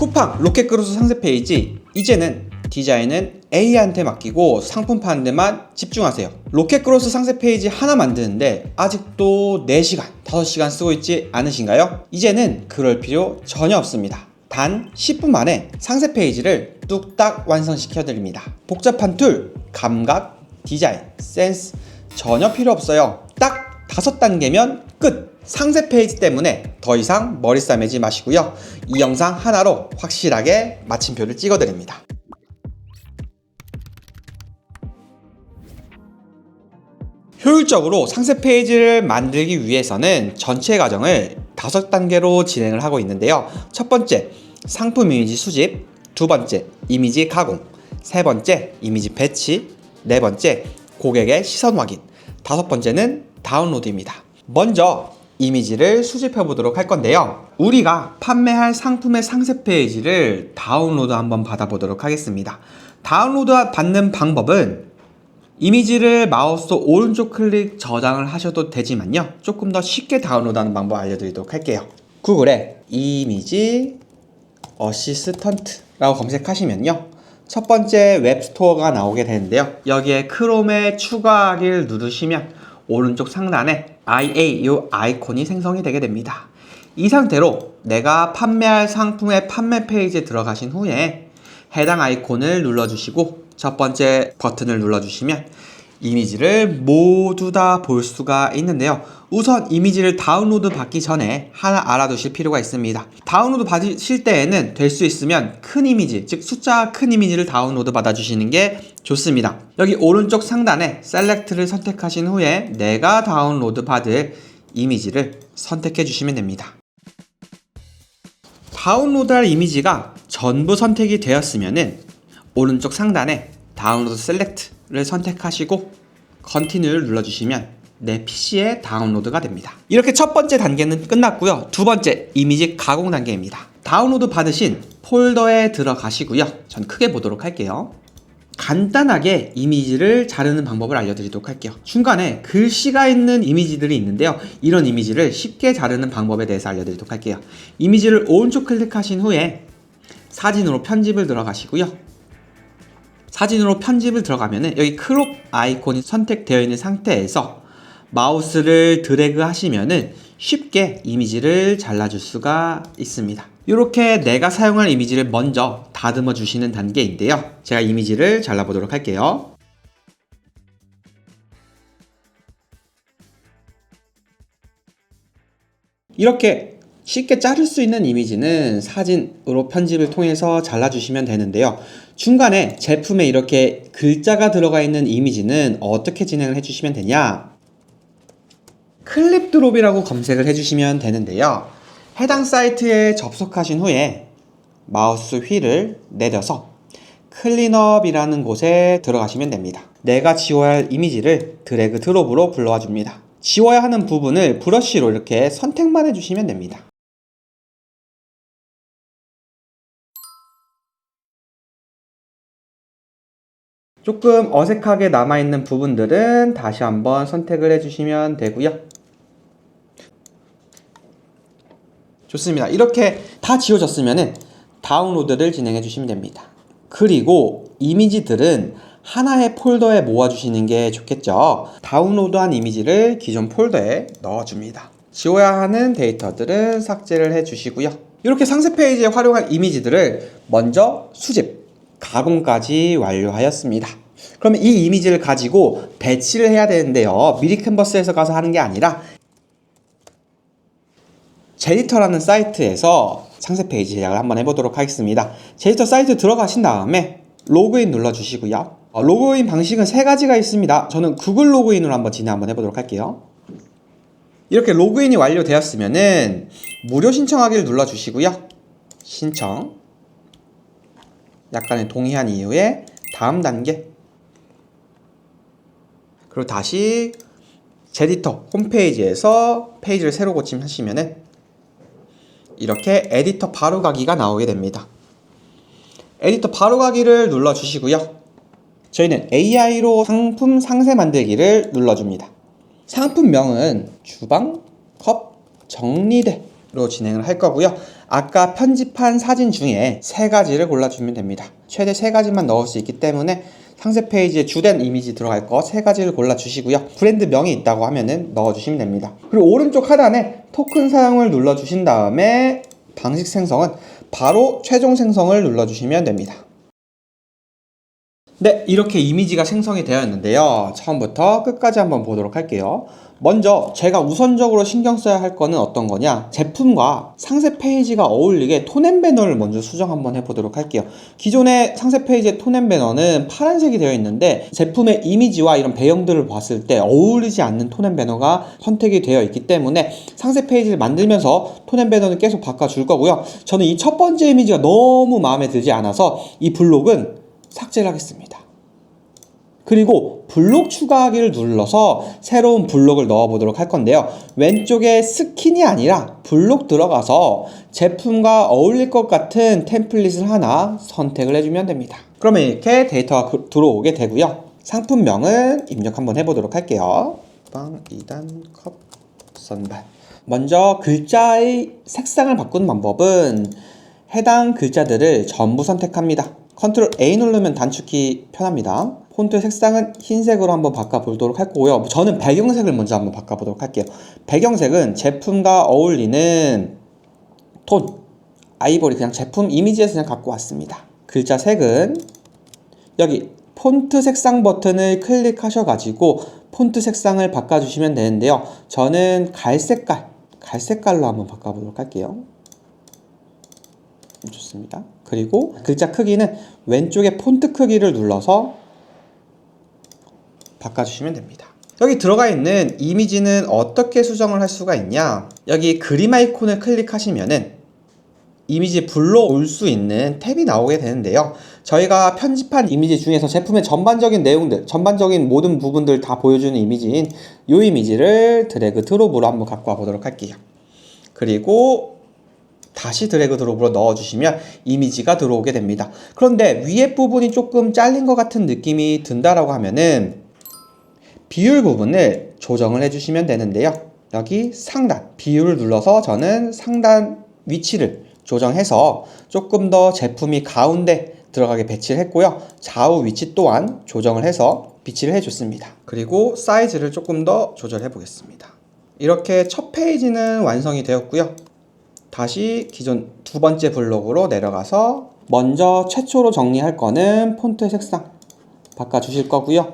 쿠팡 로켓크로스 상세 페이지, 이제는 디자인은 AI한테 맡기고 상품 파는 데만 집중하세요. 로켓크로스 상세 페이지 하나 만드는데 아직도 4시간, 5시간 쓰고 있지 않으신가요? 이제는 그럴 필요 전혀 없습니다. 단 10분 만에 상세 페이지를 뚝딱 완성시켜 드립니다. 복잡한 툴, 감각, 디자인, 센스 전혀 필요 없어요. 딱 5단계면 끝! 상세 페이지 때문에 더 이상 머리 싸매지 마시고요. 이 영상 하나로 확실하게 마침표를 찍어 드립니다. 효율적으로 상세 페이지를 만들기 위해서는 전체 과정을 5단계로 진행을 하고 있는데요. 첫 번째, 상품 이미지 수집. 두 번째, 이미지 가공. 세 번째, 이미지 배치. 네 번째, 고객의 시선 확인. 다섯 번째는 다운로드입니다. 먼저 이미지를 수집해 보도록 할 건데요. 우리가 판매할 상품의 상세 페이지를 다운로드 한번 받아보도록 하겠습니다. 다운로드 받는 방법은 이미지를 마우스 오른쪽 클릭 저장을 하셔도 되지만요, 조금 더 쉽게 다운로드하는 방법 알려드리도록 할게요. 구글에 이미지 어시스턴트라고 검색하시면요, 첫 번째 웹스토어가 나오게 되는데요, 여기에 크롬에 추가하기를 누르시면 오른쪽 상단에 IA 이 아이콘이 생성이 되게 됩니다. 이 상태로 내가 판매할 상품의 판매 페이지에 들어가신 후에 해당 아이콘을 눌러주시고 첫 번째 버튼을 눌러주시면 이미지를 모두 다 볼 수가 있는데요. 우선 이미지를 다운로드 받기 전에 하나 알아두실 필요가 있습니다. 다운로드 받으실 때에는 될 수 있으면 큰 이미지, 즉 숫자 큰 이미지를 다운로드 받아주시는 게 좋습니다. 여기 오른쪽 상단에 셀렉트를 선택하신 후에 내가 다운로드 받을 이미지를 선택해 주시면 됩니다. 다운로드할 이미지가 전부 선택이 되었으면은 오른쪽 상단에 다운로드 셀렉트를 선택하시고 컨티뉴를 눌러주시면 내 PC에 다운로드가 됩니다. 이렇게 첫 번째 단계는 끝났고요. 두 번째, 이미지 가공 단계입니다. 다운로드 받으신 폴더에 들어가시고요. 전 크게 보도록 할게요. 간단하게 이미지를 자르는 방법을 알려드리도록 할게요. 중간에 글씨가 있는 이미지들이 있는데요, 이런 이미지를 쉽게 자르는 방법에 대해서 알려드리도록 할게요. 이미지를 오른쪽 클릭하신 후에 사진으로 편집을 들어가시고요. 사진으로 편집을 들어가면은 여기 크롭 아이콘이 선택되어 있는 상태에서 마우스를 드래그 하시면은 쉽게 이미지를 잘라줄 수가 있습니다. 이렇게 내가 사용할 이미지를 먼저 다듬어 주시는 단계인데요. 제가 이미지를 잘라보도록 할게요. 이렇게 쉽게 자를 수 있는 이미지는 사진으로 편집을 통해서 잘라주시면 되는데요. 중간에 제품에 이렇게 글자가 들어가 있는 이미지는 어떻게 진행을 해주시면 되냐? 클립 드롭이라고 검색을 해주시면 되는데요. 해당 사이트에 접속하신 후에 마우스 휠을 내려서 클린업이라는 곳에 들어가시면 됩니다. 내가 지워야 할 이미지를 드래그 드롭으로 불러와 줍니다. 지워야 하는 부분을 브러쉬로 이렇게 선택만 해주시면 됩니다. 조금 어색하게 남아있는 부분들은 다시 한번 선택을 해주시면 되고요. 좋습니다. 이렇게 다 지워졌으면 다운로드를 진행해 주시면 됩니다. 그리고 이미지들은 하나의 폴더에 모아주시는 게 좋겠죠. 다운로드한 이미지를 기존 폴더에 넣어줍니다. 지워야 하는 데이터들은 삭제를 해주시고요. 이렇게 상세 페이지에 활용할 이미지들을 먼저 수집, 가공까지 완료하였습니다. 그러면 이 이미지를 가지고 배치를 해야 되는데요, 미리 캔버스에서 가서 하는 게 아니라 제디터라는 사이트에서 상세 페이지 제작을 한번 해보도록 하겠습니다. 제디터 사이트 들어가신 다음에 로그인 눌러주시고요. 로그인 방식은 3가지가 있습니다. 저는 구글 로그인으로 한번 진행 한번 해보도록 할게요. 이렇게 로그인이 완료되었으면은 무료 신청하기를 눌러주시고요. 신청. 약간의 동의한 이후에 다음 단계. 그리고 다시 제디터 홈페이지에서 페이지를 새로 고침하시면은 이렇게 에디터 바로가기가 나오게 됩니다. 에디터 바로가기를 눌러주시고요. 저희는 AI로 상품 상세 만들기를 눌러줍니다. 상품명은 주방 컵 정리대 로 진행을 할 거고요. 아까 편집한 사진 중에 3가지를 골라주면 됩니다. 최대 3가지만 넣을 수 있기 때문에 상세 페이지에 주된 이미지 들어갈 거 3가지를 골라주시고요. 브랜드 명이 있다고 하면은 넣어주시면 됩니다. 그리고 오른쪽 하단에 토큰 사용을 눌러주신 다음에 방식 생성은 바로 최종 생성을 눌러주시면 됩니다. 네, 이렇게 이미지가 생성이 되었는데요. 처음부터 끝까지 한번 보도록 할게요. 먼저 제가 우선적으로 신경 써야 할 거는 어떤 거냐, 제품과 상세 페이지가 어울리게 톤앤 배너를 먼저 수정 한번 해보도록 할게요. 기존의 상세 페이지의 톤앤 배너는 파란색이 되어 있는데 제품의 이미지와 이런 배경들을 봤을 때 어울리지 않는 톤앤 배너가 선택이 되어 있기 때문에 상세 페이지를 만들면서 톤앤 배너는 계속 바꿔줄 거고요. 저는 이 첫 번째 이미지가 너무 마음에 들지 않아서 이 블록은 삭제를 하겠습니다. 그리고 블록 추가하기를 눌러서 새로운 블록을 넣어 보도록 할 건데요. 왼쪽에 스킨이 아니라 블록 들어가서 제품과 어울릴 것 같은 템플릿을 하나 선택을 해주면 됩니다. 그러면 이렇게 데이터가 들어오게 되고요. 상품명은 입력 한번 해보도록 할게요. 빵 2단 컵 선반. 먼저 글자의 색상을 바꾸는 방법은 해당 글자들을 전부 선택합니다. 컨트롤 A 누르면 단축키 편합니다. 폰트의 색상은 흰색으로 한번 바꿔보도록 할 거고요. 저는 배경색을 먼저 한번 바꿔보도록 할게요. 배경색은 제품과 어울리는 톤, 아이보리, 그냥 제품 이미지에서 그냥 갖고 왔습니다. 글자 색은 여기 폰트 색상 버튼을 클릭하셔가지고 폰트 색상을 바꿔주시면 되는데요. 저는 갈색깔로 한번 바꿔보도록 할게요. 좋습니다. 그리고 글자 크기는 왼쪽에 폰트 크기를 눌러서 바꿔주시면 됩니다. 여기 들어가 있는 이미지는 어떻게 수정을 할 수가 있냐, 여기 그림 아이콘을 클릭하시면은 이미지 불러 올 수 있는 탭이 나오게 되는데요. 저희가 편집한 이미지 중에서 제품의 전반적인 내용들, 전반적인 모든 부분들 다 보여주는 이미지인 이 이미지를 드래그 드롭으로 한번 갖고 와 보도록 할게요. 그리고 다시 드래그 드롭으로 넣어주시면 이미지가 들어오게 됩니다. 그런데 위에 부분이 조금 잘린 것 같은 느낌이 든다라고 하면은 비율 부분을 조정을 해주시면 되는데요. 여기 상단, 비율을 눌러서 저는 상단 위치를 조정해서 조금 더 제품이 가운데 들어가게 배치를 했고요. 좌우 위치 또한 조정을 해서 비치를 해줬습니다. 그리고 사이즈를 조금 더 조절해 보겠습니다. 이렇게 첫 페이지는 완성이 되었고요. 다시 기존 두 번째 블록으로 내려가서 먼저 최초로 정리할 거는 폰트의 색상 바꿔주실 거고요.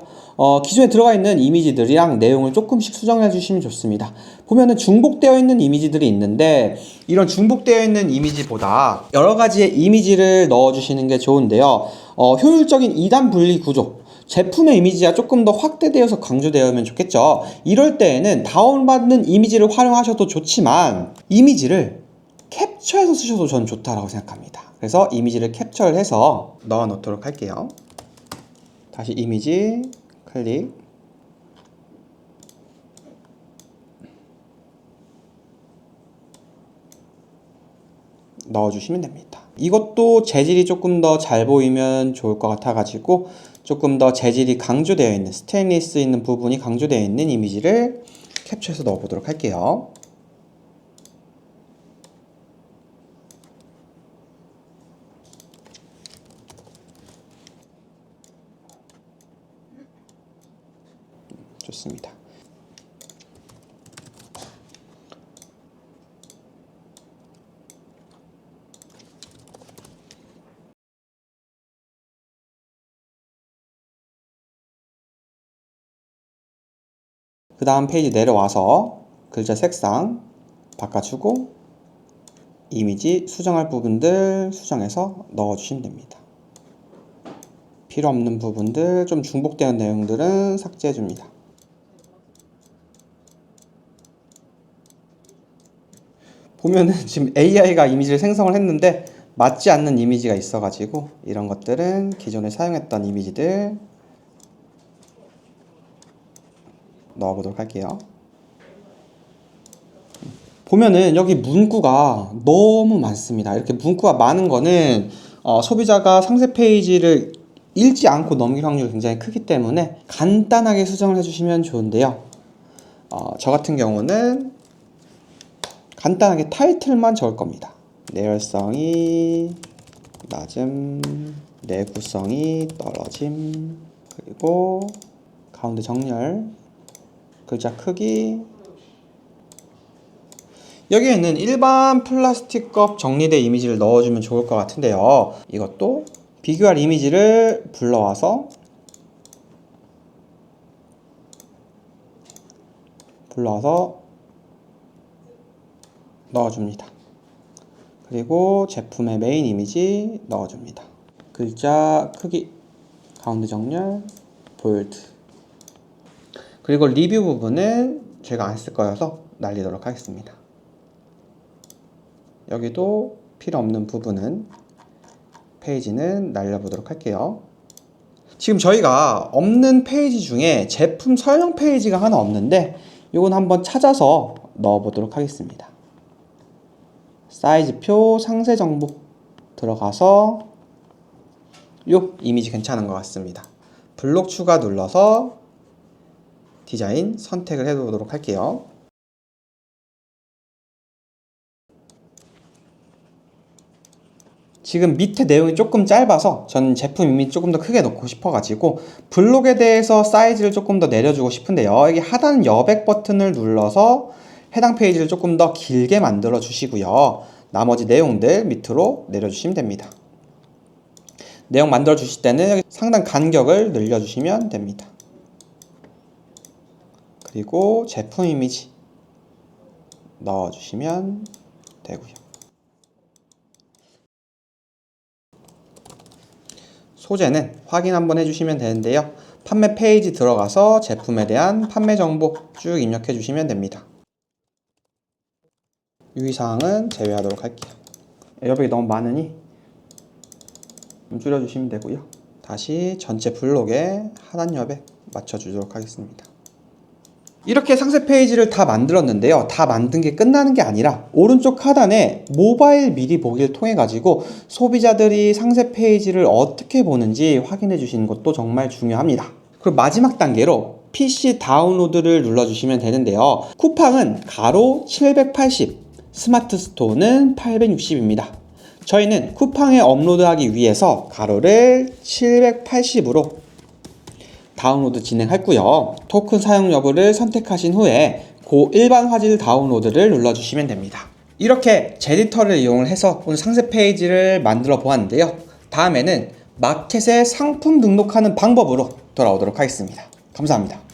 기존에 들어가 있는 이미지들이랑 내용을 조금씩 수정해 주시면 좋습니다. 보면은 중복되어 있는 이미지들이 있는데 이런 중복되어 있는 이미지보다 여러 가지의 이미지를 넣어 주시는 게 좋은데요. 효율적인 2단 분리 구조, 제품의 이미지가 조금 더 확대되어서 강조되면 좋겠죠. 이럴 때에는 다운받는 이미지를 활용하셔도 좋지만 이미지를 캡처해서 쓰셔도 전 좋다라고 생각합니다. 그래서 이미지를 캡처를 해서 넣어 놓도록 할게요. 다시 이미지 클릭, 넣어주시면 됩니다. 이것도 재질이 조금 더 잘 보이면 좋을 것 같아가지고 조금 더 재질이 강조되어 있는, 스테인리스 있는 부분이 강조되어 있는 이미지를 캡처해서 넣어보도록 할게요. 좋습니다. 그 다음 페이지 내려와서 글자 색상 바꿔주고 이미지 수정할 부분들 수정해서 넣어주시면 됩니다. 필요 없는 부분들, 좀 중복되는 내용들은 삭제해줍니다. 보면은 지금 AI가 이미지를 생성을 했는데 맞지 않는 이미지가 있어가지고 이런 것들은 기존에 사용했던 이미지들 넣어보도록 할게요. 보면은 여기 문구가 너무 많습니다. 이렇게 문구가 많은 거는 소비자가 상세 페이지를 읽지 않고 넘길 확률이 굉장히 크기 때문에 간단하게 수정을 해주시면 좋은데요. 저 같은 경우는 간단하게 타이틀만 적을 겁니다. 내열성이 낮음, 내구성이 떨어짐, 그리고 가운데 정렬, 글자 크기. 여기에는 일반 플라스틱 컵 정리된 이미지를 넣어주면 좋을 것 같은데요. 이것도 비교할 이미지를 불러와서 넣어줍니다. 그리고 제품의 메인 이미지 넣어줍니다. 글자 크기, 가운데 정렬, 볼드. 그리고 리뷰 부분은 제가 안 쓸 거여서 날리도록 하겠습니다. 여기도 필요 없는 부분은 페이지는 날려보도록 할게요. 지금 저희가 없는 페이지 중에 제품 설명 페이지가 하나 없는데 이건 한번 찾아서 넣어보도록 하겠습니다. 사이즈표 상세 정보 들어가서 요 이미지 괜찮은 것 같습니다. 블록 추가 눌러서 디자인 선택을 해보도록 할게요. 지금 밑에 내용이 조금 짧아서 저는 제품 이미지 조금 더 크게 넣고 싶어가지고 블록에 대해서 사이즈를 조금 더 내려주고 싶은데요. 여기 하단 여백 버튼을 눌러서 해당 페이지를 조금 더 길게 만들어 주시고요. 나머지 내용들 밑으로 내려주시면 됩니다. 내용 만들어 주실 때는 여기 상단 간격을 늘려주시면 됩니다. 그리고 제품 이미지 넣어주시면 되고요. 소재는 확인 한번 해주시면 되는데요. 판매 페이지 들어가서 제품에 대한 판매 정보 쭉 입력해 주시면 됩니다. 유의사항은 제외하도록 할게요. 여백이 너무 많으니 좀 줄여주시면 되고요. 다시 전체 블록에 하단 여백 맞춰주도록 하겠습니다. 이렇게 상세 페이지를 다 만들었는데요. 다 만든 게 끝나는 게 아니라 오른쪽 하단에 모바일 미리 보기를 통해 가지고 소비자들이 상세 페이지를 어떻게 보는지 확인해 주시는 것도 정말 중요합니다. 그리고 마지막 단계로 PC 다운로드를 눌러주시면 되는데요. 쿠팡은 가로 780, 스마트 스토어는 860입니다. 저희는 쿠팡에 업로드하기 위해서 가로를 780으로 다운로드 진행했고요. 토큰 사용 여부를 선택하신 후에 고 일반 화질 다운로드를 눌러주시면 됩니다. 이렇게 제디터를 이용을 해서 오늘 상세 페이지를 만들어 보았는데요. 다음에는 마켓에 상품 등록하는 방법으로 돌아오도록 하겠습니다. 감사합니다.